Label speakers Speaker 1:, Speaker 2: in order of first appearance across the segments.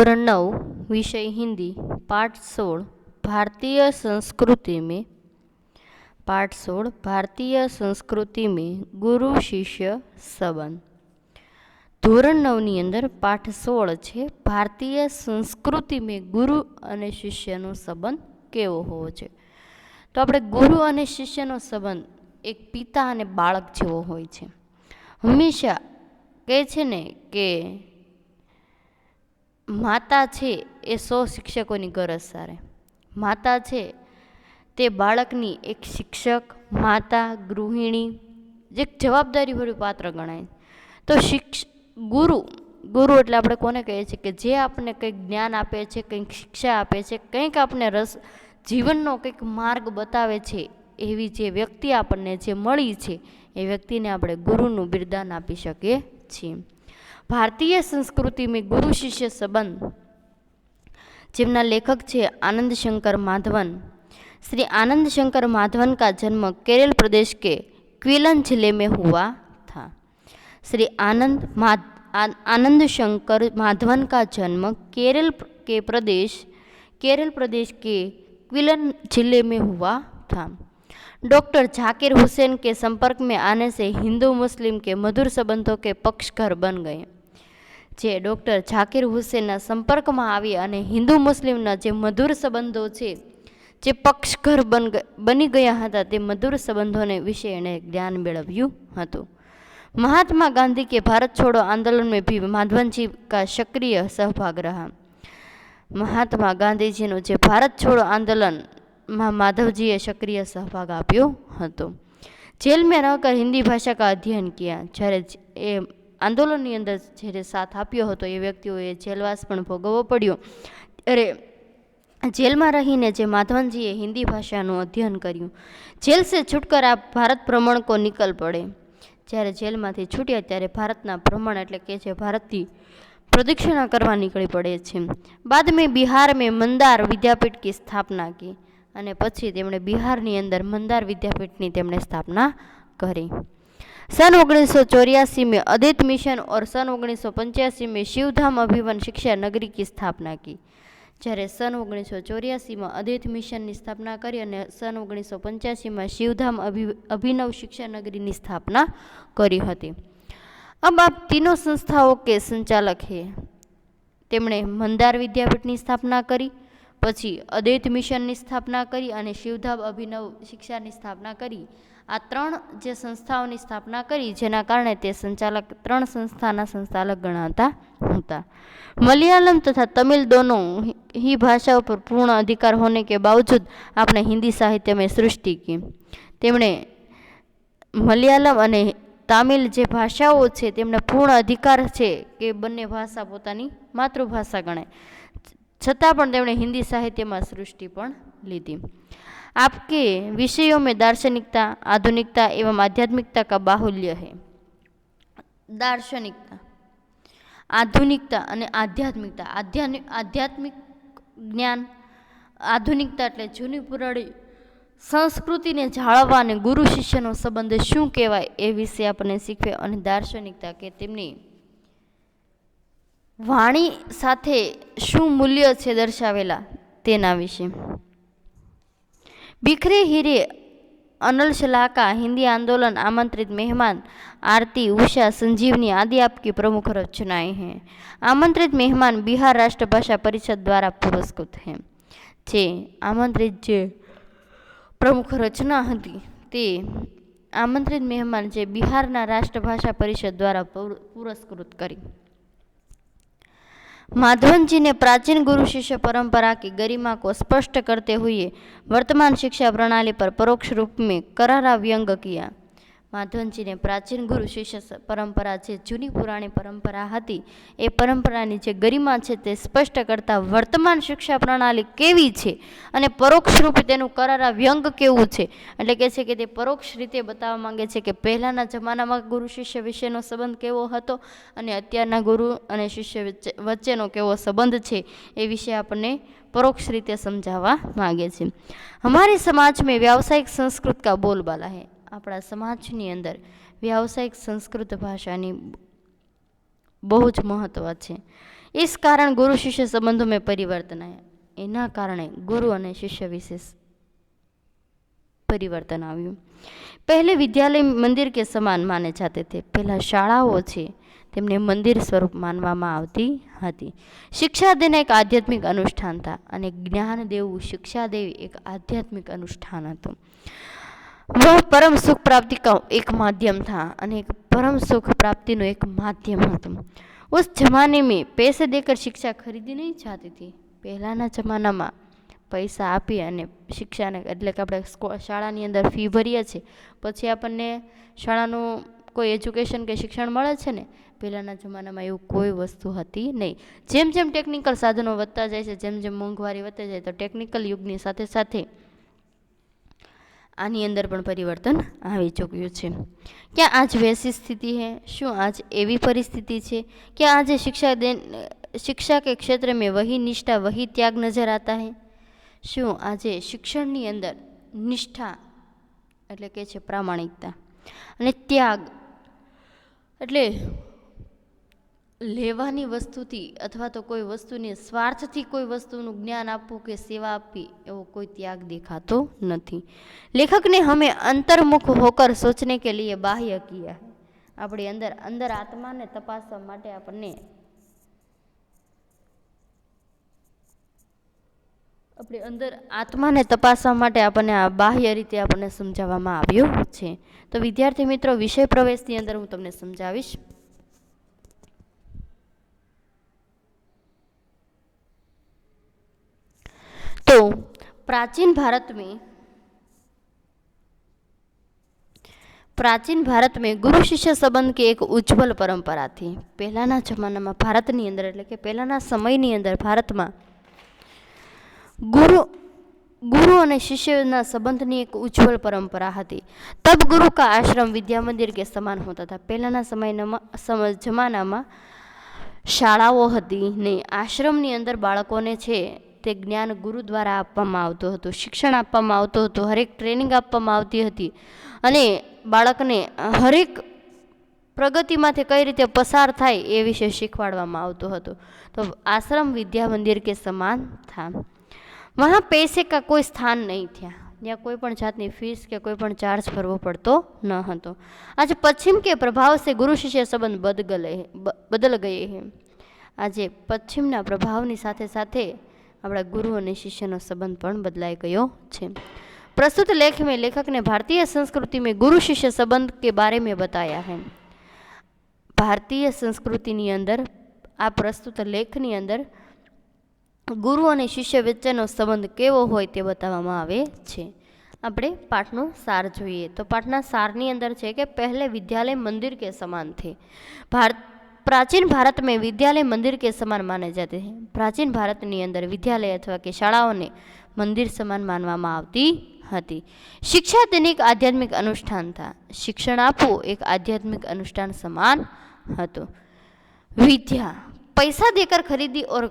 Speaker 1: धोरण 9 विषय हिंदी पाठ 16 भारतीय संस्कृति में गुरु शिष्य संबंध। ધોરણ 9ની અંદર પાઠ 16 છે ભારતીય સંસ્કૃતિ में ગુરુ અને શિષ્યનો સંબંધ કેવો હોવો છે। તો આપણે ગુરુ અને શિષ્યનો સંબંધ એક પિતા અને બાળક જેવો હોય છે। હંમેશા કહે છે ને કે માતા છે એ 100 શિક્ષકોની ગરજ સારે। માતા છે તે બાળકની એક શિક્ષક, માતા, ગૃહિણી, જે જવાબદારીભર્યું પાત્ર ગણાય। તો ગુરુ એટલે આપણે કોને કહીએ છીએ કે જે આપણને કંઈક જ્ઞાન આપે છે, કંઈક શિક્ષા આપે છે, કંઈક આપણને જીવનનો કંઈક માર્ગ બતાવે છે, એવી જે વ્યક્તિ આપણને જે મળી છે એ વ્યક્તિને આપણે ગુરુનું બિરદાન આપી શકીએ છીએ। भारतीय संस्कृति में गुरु शिष्य संबंध जिमना लेखक छे आनंद शंकर माधवन। श्री आनंद शंकर माधवन का जन्म केरल प्रदेश के क्विलन जिले में हुआ था। श्री आनंद शंकर माधवन का जन्म केरल प्रदेश के क्विलन जिले में हुआ था। डॉक्टर जाकिर हुसैन के संपर्क में आने से हिंदू मुस्लिम के मधुर संबंधों के पक्षकार बन गए। जे डॉक्टर जाकिर हुसैनના સંપર્કમાં આવી અને હિન્દુ મુસ્લિમના જે મધુર સંબંધો છે જે પક્ષઘર બની ગયા હતા તે મધુર સંબંધોને વિશે એણે જ્ઞાન મેળવ્યું હતું। महात्मा गांधी के भारत छोड़ो आंदोलन में भी माधवन जी का सक्रिय सहभाग रहा। महात्मा गांधीजीનો જે ભારત છોડો આંદોલનમાં માધવજીએ સક્રિય સહભાગ આપ્યો હતો। જેલ में रहकर हिंदी भाषा का अध्ययन किया। જ્યારે એ આંદોલનની અંદર જ્યારે સાથ આપ્યો હતો એ વ્યક્તિઓએ જેલવાસ પણ ભોગવવો પડ્યો, ત્યારે જેલમાં રહીને જે માધવનજીએ હિન્દી ભાષાનું અધ્યયન કર્યું। જેલ સે છૂટકર આ ભારત ભ્રમણ કો નિકલ પડે। જ્યારે જેલમાંથી છૂટ્યા ત્યારે ભારતના ભ્રમણ એટલે કે જે ભારતની પ્રદક્ષિણા કરવા નીકળી પડે છે। બાદ મેં બિહાર મેં મંદાર વિદ્યાપીઠ की स्थापना की અને પછી તેમણે બિહારની અંદર મંદાર વિદ્યાપીઠની તેમણે સ્થાપના કરી। सन 1984 में अद्वैत मिशन और सन 1985 में शिवधाम अभिवन शिक्षा नगरी की स्थापना की। જ્યારે सन 1984 में अद्वैत मिशनની સ્થાપના કરી અને सन 1985 में शिवधाम अभिनव शिक्षा नगरी ની સ્થાપના કરી હતી। अब आप तीनों संस्थाओं के संचालक हैं। તેમણે મંદાર વિદ્યાપીઠની સ્થાપના કરી, પછી અદ્વૈત મિશનની સ્થાપના કરી અને શિવધામ અભિનવ શિક્ષાની સ્થાપના કરી। આ ત્રણ જે સંસ્થાઓની સ્થાપના કરી જેના કારણે તે સંચાલક ત્રણ સંસ્થાના સંચાલક ગણાતા હતા। मलयालम तथा तमिल दोनों ही भाषाओं पर पूर्ण अधिकार होने के बावजूद આપણે हिंदी साहित्य में सृष्टि की। તેમણે મલયાલમ અને તામિલ જે ભાષાઓ છે તેમને પૂર્ણ અધિકાર છે કે બંને ભાષા પોતાની માતૃભાષા ગણાય, છતાં પણ તેમણે हिंदी સાહિત્યમાં સૃષ્ટિ પણ લીધી। आपके विषयों में दार्शनिकता, आधुनिकता एवं आध्यात्मिकता का बाहुल्य है। दार्शनिकता, आधुनिकता અને આધ્યાત્મિકતા, આધ્યાત્મિક જ્ઞાન, આધુનિકતા એટલે જૂની પુરાણી સંસ્કૃતિને જાળવવા અને ગુરુ શિષ્યનો સંબંધ શું કહેવાય એ વિશે આપણને શીખવે। અને દાર્શનિકતા કે તેમની વાણી સાથે શું મૂલ્ય છે દર્શાવેલા તેના વિશે। बिखरे हीरे अनल शलाका हिंदी आंदोलन आमंत्रित मेहमान आरती, उषा, संजीवनी आदि आपकी प्रमुख रचनाएं हैं। आमंत्रित मेहमान बिहार राष्ट्र भाषा परिषद द्वारा पुरस्कृत हैं। जे आमंत्रित जे प्रमुख रचना हती ते आमंत्रित मेहमान जे बिहारना राष्ट्रभाषा परिषद द्वारा पुरस्कृत करी। माधवन जी ने प्राचीन गुरु शिष्य परंपरा की गरिमा को स्पष्ट करते हुए वर्तमान शिक्षा प्रणाली पर परोक्ष रूप में करारा व्यंग किया। માધવનજીને પ્રાચીન ગુરુ શિષ્ય પરંપરા જે જૂની પુરાણી પરંપરા હતી એ પરંપરાની જે ગરિમા છે તે સ્પષ્ટ કરતા વર્તમાન શિક્ષા પ્રણાલી કેવી છે અને પરોક્ષ રૂપે તેનું કરારા વ્યંગ કેવું છે, એટલે કે છે કે તે પરોક્ષ રીતે બતાવવા માંગે છે કે પહેલાંના જમાનામાં ગુરુ શિષ્ય વિશેનો સંબંધ કેવો હતો અને અત્યારના ગુરુ અને શિષ્ય વચ્ચેનો કેવો સંબંધ છે એ વિશે આપણને પરોક્ષ રીતે સમજાવવા માંગે છે। हमारे समाज में व्यावसायिक संस्कृत का बोलबाला है। આપણા સમાજની અંદર વ્યાવસાયિક સંસ્કૃત ભાષાની બહુ જ મહત્ત્વ છે। इस कारण गुरु शिष्य संबंधों में परिवर्तन आया। एना कारणे गुरु और शिष्य विशेष परिवर्तन आव्યું। पहले विद्यालय मंदिर के समान माने जाते थे। पहला शाळाओ छे तेमने मंदिर स्वरूप मानवामां आवती हती। शिक्षा देना एक आध्यात्मिक अनुष्ठान था अने ज्ञान देवुं शिक्षा देवी एक आध्यात्मिक अनुष्ठान हतुं। वह परम सुख प्राप्ति का एक माध्यम था अने एक परम सुख प्राप्ति नो एक माध्यम हतुं। उस जमाने में पैसे देकर शिक्षा खरीदी नहीं जाती थी। पहलाना जमाना में पैसा आपी अने शिक्षाने एटले के आपणे शाळानी अंदर फी भरीए छे पछी आपणने शाळानुं कोई एज्युकेशन के शिक्षण मळे छे ने। पहलाना जमानामां एवुं कोई वस्तु हती नहीं। जेम जेम टेक्निकल साधनों वधता जाय छे, जेम जेम मोंघवारी वधती जाय तो टेक्निकल युगनी साथे साथे आनी अंदर पण परिवर्तन आवी चूक्युं छे। क्या आज वैसी स्थिति है? शुं आज एवी परिस्थिति छे? क्या आज शिक्षा के क्षेत्र में वही निष्ठा वही त्याग नजर आता है? शुं आज शिक्षणनी अंदर निष्ठा एटले के छे प्रामाणिकता अने त्याग एटले लेवानी वस्तुथी अथवा तो कोई वस्तुने स्वार्थथी कोई वस्तुनुं ज्ञान आपवुं के सेवा आपवी एवो कोई त्याग देखातो नथी। लेखक ने हमें अंतर्मुख होकर सोचने के लिए बाह्य किया है। अपने अंदर आत्मा ने तपासवा माटे आपने अपने अंदर आत्मा ने तपासवा माटे आपने आ बाह्य रीते आपने समजाववामां आव्युं छे। तो विद्यार्थी मित्रों विषय प्रवेशनी अंदर हूँ तमने समजावीश। तो प्राचीन भारत में गुरु शिष्य संबंध की एक उज्जवल परंपरा थी। पहलाना जमाना में भारतनी अंदर एटले के पहलाना समयनी अंदर भारत में गुरु और शिष्य संबंधनी एक उज्जवल परंपरा हती। तब गुरु का आश्रम विद्या मंदिर के समान होता था। पहलाना जमाना में शाळाओ हती ने आश्रमनी अंदर बाळकोने छे ते ज्ञान गुरु द्वारा आपवामां आवतुं हतुं, शिक्षण आपवामां आवतुं हतुं, हरेक ट्रेनिंग आपवामां आवती हती अने बाळकने हरेक प्रगतिमांथी कई रीते पसार थाय ए विषे शीखवाडवामां आवतुं हतुं। तो आश्रम विद्या मंदिर के समान था। वहाँ पैसे का कोई स्थान नहीं था। या कोई पण जातनी फीस के कोई पण चार्ज भरवो पड़तो न हतो। आज पश्चिम के प्रभाव से गुरु शिष्य संबंध बदल गए हैं। आज पश्चिमना प्रभावनी साथे साथे अपना गुरु और शिष्यनो संबंध पण बदलाई गयो छे। प्रस्तुत लेख में लेखक ने भारतीय संस्कृति में गुरु शिष्य संबंध के बारे में बताया है। भारतीय संस्कृति अंदर आ प्रस्तुत लेखनी अंदर गुरु और शिष्य वच्चेनो संबंध केवो होय ते बताववामां आवे छे। आपणे पाठनो सार जोईए तो पाठना सारनी अंदर छे के पहले विद्यालय मंदिर के समान थे। प्राचीन भारत में विद्यालय मंदिर के समान माने जाते हैं। प्राचीन भारतनी अंदर विद्यालय अथवा के शाळाओने मंदिर समान मानवामां आवती हती। शिक्षा देने एक आध्यात्मिक अनुष्ठान था। शिक्षण आपवुं एक आध्यात्मिक अनुष्ठान समान हतुं। विद्या पैसा देकर खरीदी और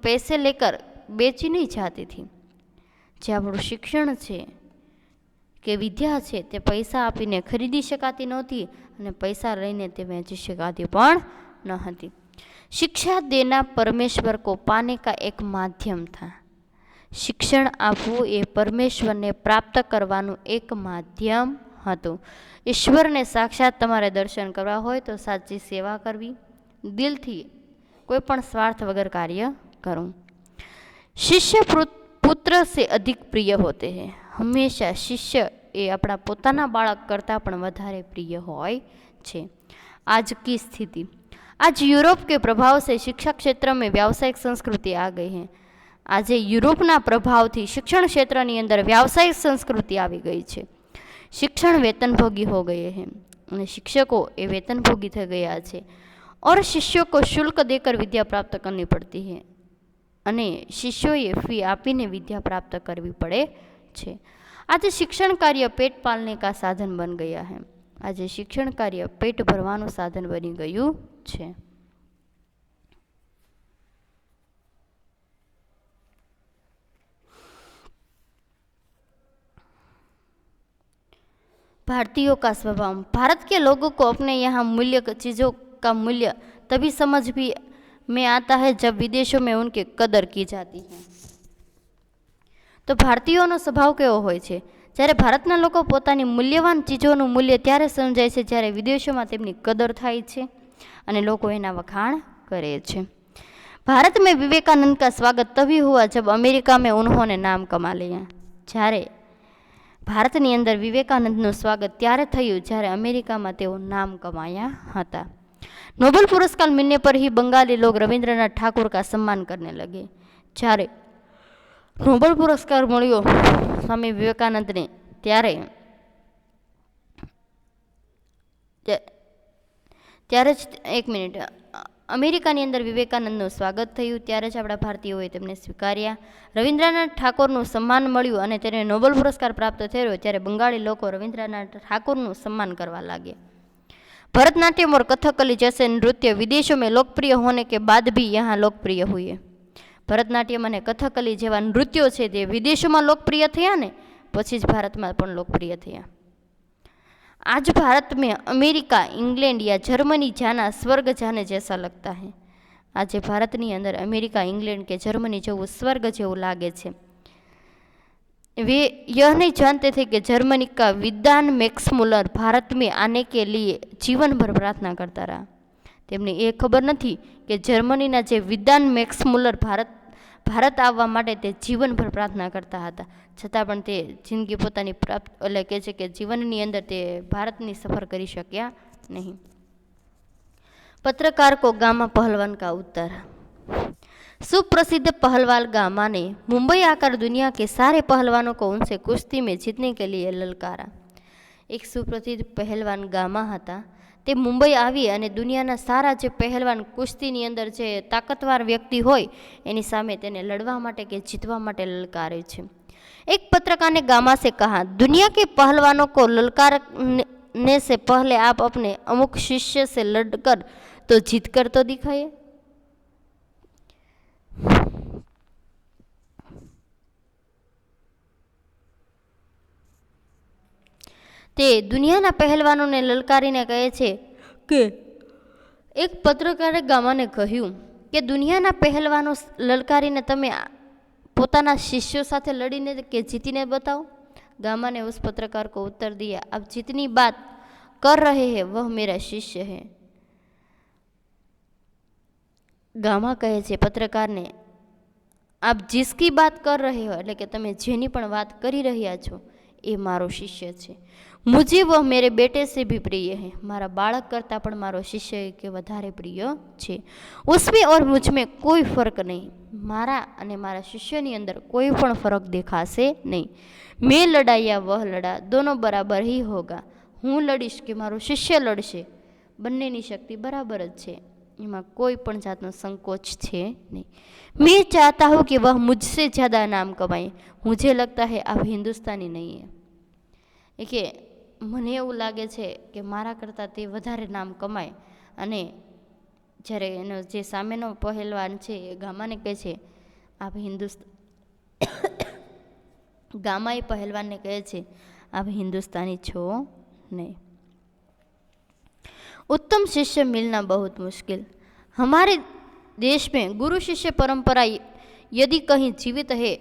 Speaker 1: पैसे लेकर बेची नहीं जाती थी। जे आपणुं शिक्षण छे के विद्या छे ते पैसा आपीने खरीदी शकाती नहोती अने पैसा लईने ते वेची शकाती पण न हती। शिक्षा देना परमेश्वर को पाने का एक माध्यम था। शिक्षण आपवुं ए परमेश्वर ने प्राप्त करवानुं एक माध्यम हतुं। ईश्वर ने साक्षात तमारे दर्शन करवा होय तो साची सेवा करवी, दिलथी कोई पण स्वार्थ वगर कार्य करूं। शिष्य पुत्र से अधिक प्रिय होते हैं। हमेशा शिष्य ए अपना पोताना बाळक करता पण वधारे प्रिय होय छे। आज की स्थिति, आज यूरोप के प्रभाव से शिक्षा क्षेत्र में व्यावसायिक संस्कृति आ गई है। आज यूरोपना प्रभाव थी शिक्षण क्षेत्रनी अंदर व्यावसायिक संस्कृति आवी गई है। शिक्षण वेतनभोगी हो गए हैं और शिक्षकों ये वेतनभोगी थे गया है और शिष्यों को शुल्क देकर विद्या प्राप्त करनी पड़ती है अने शिष्योए फी आपीने विद्या प्राप्त करवी पड़े छे। आज शिक्षण कार्य पेट पालने का साधन बन गया है। आज शिक्षण कार्य पेट भरवानुं साधन बनी गयुं छे। भारतीयों का स्वभाव, भारत के लोगों को अपने यहाँ मूल्य चीज़ों का मूल्य तभी समझ भी में आता है जब विदेशों में उनकी कदर की जाती है। તો ભારતીયોનો સ્વભાવ કેવો હોય છે? જ્યારે ભારતના લોકો પોતાની મૂલ્યવાન ચીજોનું મૂલ્ય ત્યારે સમજાય છે જ્યારે વિદેશોમાં તેમની કદર થાય છે અને લોકો એના વખાણ કરે છે। भारत में विवेकानंद का स्वागत तभी हुआ जब अमेरिका में उन्होंने नाम कमा लिया। જ્યારે ભારતની અંદર વિવેકાનંદનું સ્વાગત ત્યારે થયું જ્યારે અમેરિકામાં તેઓ નામ કમાયા હતા। नोबेल पुरस्कार मिलने पर ही बंगाली लोग रविंद्रनाथ ठाकुर का सम्मान करने लगे। જ્યારે नोबेल पुरस्कार મળ્યો સ્વામી વિવેકાનંદને ત્યારે જ એક મિનિટ અમેરિકાની અંદર વિવેકાનંદનું સ્વાગત થયું ત્યારે જ આપણા ભારતીયોએ તેમને સ્વીકાર્યા। રવિન્દ્રનાથ ઠાકોરનું સન્માન મળ્યું અને તેને નોબેલ પુરસ્કાર પ્રાપ્ત થયો ત્યારે બંગાળી લોકો રવિન્દ્રનાથ ઠાકોરનું સન્માન કરવા લાગ્યા। भरतनाट्यम और कथकली जैसे नृत्य विदेशों में लोकप्रिय होने के बाद भी यहाँ लोकप्रिय हुए। भरतनाट्यम અને કથકલી જેવા નૃત્યો છે તે વિદેશોમાં લોકપ્રિય થયા ને પછી જ ભારતમાં પણ લોકપ્રિય થયા। आज भारत में अमेरिका, इंग्लैंड या जर्मनी जाना स्वर्ग जाने जैसा लगता है। आज भारतनी अंदर अमेरिका, इंग्लैंड के जर्मनी जेवुं स्वर्ग जेवुं लागे छे। वे यह नहीं जानते थे कि जर्मनी का विद्वान मैक्स मुलर भारत में आने के लिए जीवन भर प्रार्थना करता रहा। तेमने ये खबर नहीं कि जर्मनीना जे विद्वान मैक्स मुलर भारत आववा माटे ते जीवनभर प्रार्थना करता हता, छतां पण ते जिंदगी पोतानी प्राप्त એટલે કહે છે કે જીવનની અંદર તે ભારતની સફર કરી શક્યા નહીં। पत्रकार को गामा पहलवान का उत्तर। सुप्रसिद्ध पहलवान गामा ने मुंबई आकर दुनिया के सारे पहलवानों को उनसे कुश्ती में जीतने के लिए ललकारा। एक सुप्रसिद्ध पहलवान गामा હતા તે મુંબઈ આવી અને દુનિયાના સારા જે પહેલવાન કુસ્તીની અંદર જે તાકતવાર વ્યક્તિ હોય એની સામે તેને લડવા માટે કે જીતવા માટે લલકારે છે। एक पत्रकार ने गामा से कहा, दुनिया के पहलवानों को ललकारने से पहले आप अपने अमुक शिष्य से लड़कर तो जीत कर तो दिखाइए। તે દુનિયાના પહેલવાનોને લલકારીને કહે છે કે એક પત્રકારે ગામાને કહ્યું કે દુનિયાના પહેલવાનો લલકારીને તમે પોતાના शिष्यों साथे लड़ीने के जीतीने बताओ। गामा ने उस पत्रकार को उत्तर दिया, आप जितनी बात कर रहे हैं वह मेरा शिष्य है। गामा कहे छे पत्रकार ने, आप जिसकी बात कर रहे हो એટલે કે તમે જેની પણ વાત કરી રહ્યા છો એ મારો શિષ્ય છે। मुझे वह मेरे बेटे से भी प्रिय है। मारा बाळक करता पण मारो शिष्य के વધારે प्रिय छे। उसमें और मुझ में कोई फर्क नहीं। मारा अने मारा शिष्यनी अंदर कोई पण फर्क देखाशे नहीं। मैं लड़ा या वह लड़ा, दोनों बराबर ही होगा। हूँ लड़ीश के मारो शिष्य लड़शे, बंनेनी शक्ति बराबर ज छे, एमां कोई पण जातनो संकोच छे नहीं। मैं चाहता हूँ कि वह मुझसे ज़्यादा नाम कमाए। मुझे लगता है आप हिंदुस्तानी नहीं है। કે મને એવું લાગે છે કે મારા કરતાં તે વધારે નામ કમાય અને જ્યારે એનો જે સામેનો પહેલવાન છે એ ગામાને કહે છે આપ ગામાએ પહેલવાનને કહે છે आप हिंदुस्तानी छो नहीं। उत्तम शिष्य मिलना बहुत मुश्किल। हमारे देश में गुरु शिष्य परंपरा यदि कहीं जीवित है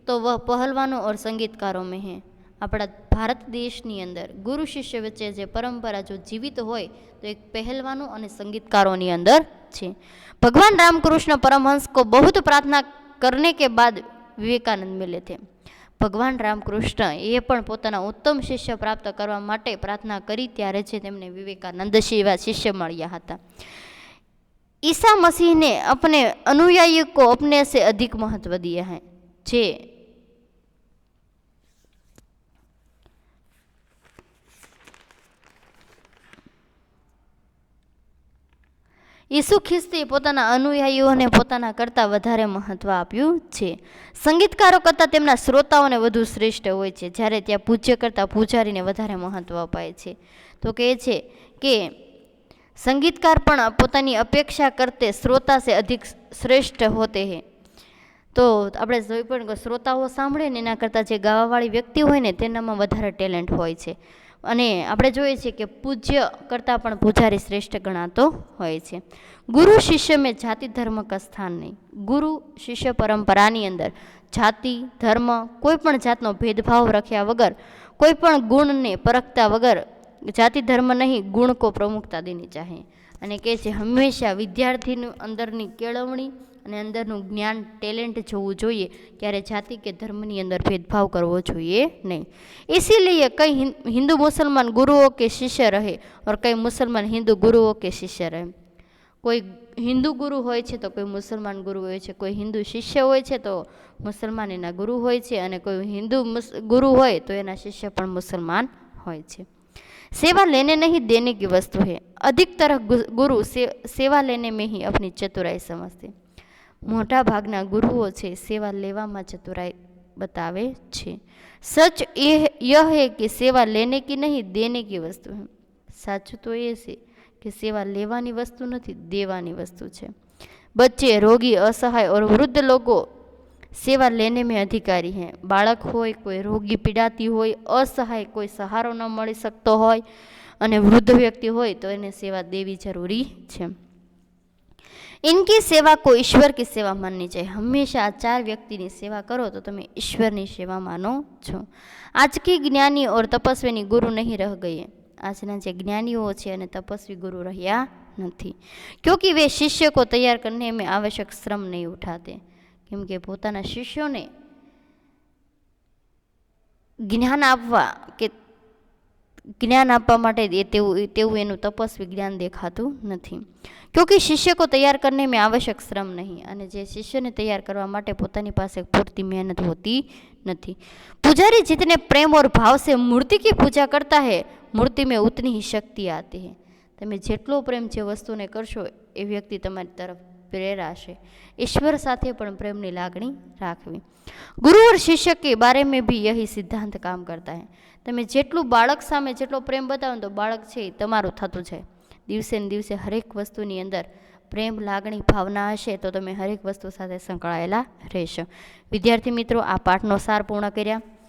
Speaker 1: तो वह पहलवानों और संगीतकारों में है। अपना भारत देशनी अंदर गुरु शिष्य वच्चे जे परंपरा जो जीवित होय तो एक पहलवानों और संगीतकारों अंदर छे। भगवान रामकृष्ण परमहंस को बहुत प्रार्थना करने के बाद विवेकानंद मिले थे। भगवान रामकृष्ण ये पण पोताना उत्तम शिष्य प्राप्त करवा माटे प्रार्थना करी त्यारे छे तेमने विवेकानंद जेवा शिष्य मळ्या हता। ईसा मसीह ने अपने अनुयायी को अपने से अधिक महत्व दिया है। जे ઈસુ ખ્રિસ્તે પોતાના અનુયાયીઓને પોતાના કરતાં વધારે મહત્ત્વ આપ્યું છે। સંગીતકારો કરતાં તેમના શ્રોતાઓને વધુ શ્રેષ્ઠ હોય છે, જ્યારે ત્યાં પૂજ્ય કરતાં પૂજારીને વધારે મહત્ત્વ અપાય છે। તો કહે છે કે સંગીતકાર પણ પોતાની અપેક્ષા કરતે શ્રોતા સે અધિક શ્રેષ્ઠ હોતે હે। તો આપણે જોઈ પણ શ્રોતાઓ સાંભળે ને એના કરતાં જે ગાવાવાળી વ્યક્તિ હોય ને તેનામાં વધારે ટેલેન્ટ હોય છે। અને આપણે જોઈએ છીએ કે પૂજ્ય કરતાં પણ પૂજારી શ્રેષ્ઠ ગણાતો હોય છે. ગુરુ શિષ્ય મેં જાતિ ધર્મ કા સ્થાન નહીં. ગુરુ શિષ્ય પરંપરાની અંદર જાતિ ધર્મ કોઈ પણ જાતનો ભેદભાવ રાખ્યા વગર, કોઈ પણ ગુણને પરખતા વગર, જાતિ ધર્મ નહીં ગુણ કો પ્રમુખતા દેની ચાહે. અને કહે છે હંમેશા વિદ્યાર્થીનું અંદરની કેળવણી અને અંદરનું જ્ઞાન ટેલેન્ટ જોવું જોઈએ, ક્યારે જાતિ કે ધર્મની અંદર ભેદભાવ કરવો જોઈએ નહીં. इसीलिए कई हिंदू मुसलमान गुरुओं के शिष्य रहे और कई मुसलमान हिंदू गुरुओं के शिष्य रहे. કોઈ હિન્દુ ગુરુ હોય છે તો કોઈ મુસલમાન ગુરુ હોય છે, કોઈ હિન્દુ શિષ્ય હોય છે તો મુસલમાન એના ગુરુ હોય છે, અને કોઈ હિન્દુ ગુરુ હોય તો એના શિષ્ય પણ મુસલમાન હોય છે. सेवा लेने नहीं देने की वस्तु है. अधिकतर गुरु सेवा लेने में ही अपनी चतुराई समझते. મોટા ભાગના ગુરુઓ છે સેવા લેવામાં ચતુરાઈ बतावे छे. सच यह है कि सेवा लेने की नहीं देने की वस्तु है. साचું તો એ છે કે સેવા લેવાની વસ્તુ નથી, દેવાની વસ્તુ છે. बच्चे रोगी असहाय और वृद्ध लोगों सेवा लेने में अधिकारी हैं. બાળક હોય, કોઈ રોગી પીડાતી હોય, અસહાય કોઈ સહારો ન મળી શકતો હોય, અને વૃદ્ધ વ્યક્તિ હોય તો એને સેવા દેવી જરૂરી છે. इनकी सेवा को ईश्वर की सेवा माननी चाहिए. हमेशा आ 4 व्यक्ति की सेवा करो तो तुम ईश्वर की सेवा मानो छो. आज की ज्ञानी और तपस्वी गुरु नहीं रह गए. આજના જે જ્ઞાનીઓ છે અને તપસ્વી ગુરુ રહ્યા નથી, क्योंकि वे शिष्य को तैयार करने में आवश्यक श्रम नहीं उठाते. કેમ કે પોતાના શિષ્યોને જ્ઞાન આપવા માટે તેવું એનું તપસ્વી જ્ઞાન દેખાતું નથી. क्योंकि शिष्य को तैयार करने में आवश्यक श्रम नहीं. અને જે શિષ્યને તૈયાર કરવા માટે પોતાની પાસે પૂરતી મહેનત હોતી નથી. पुजारी जितने प्रेम और भाव से मूर्ति की पूजा करता है, मूर्ति में उतनी ही शक्ति आती है. તમે જેટલો પ્રેમ જે વસ્તુને કરશો એ વ્યક્તિ તમારી તરફ પ્રેરાશે. ईश्वर સાથે પણ પ્રેમની લાગણી રાખવી. ગુરુ और शिष्य के बारे में भी यही सिद्धांत काम करता है. તમે જેટલું બાળક સામે જેટલો પ્રેમ બતાવો તો બાળક છે એ તમારું થતું જાય. દિવસે ને દિવસે હરેક વસ્તુની અંદર પ્રેમ લાગણી ભાવના હશે તો તમે હરેક વસ્તુ સાથે સંકળાયેલા રહેશો. વિદ્યાર્થી મિત્રો, આ પાઠનો સાર પૂર્ણ કર્યા.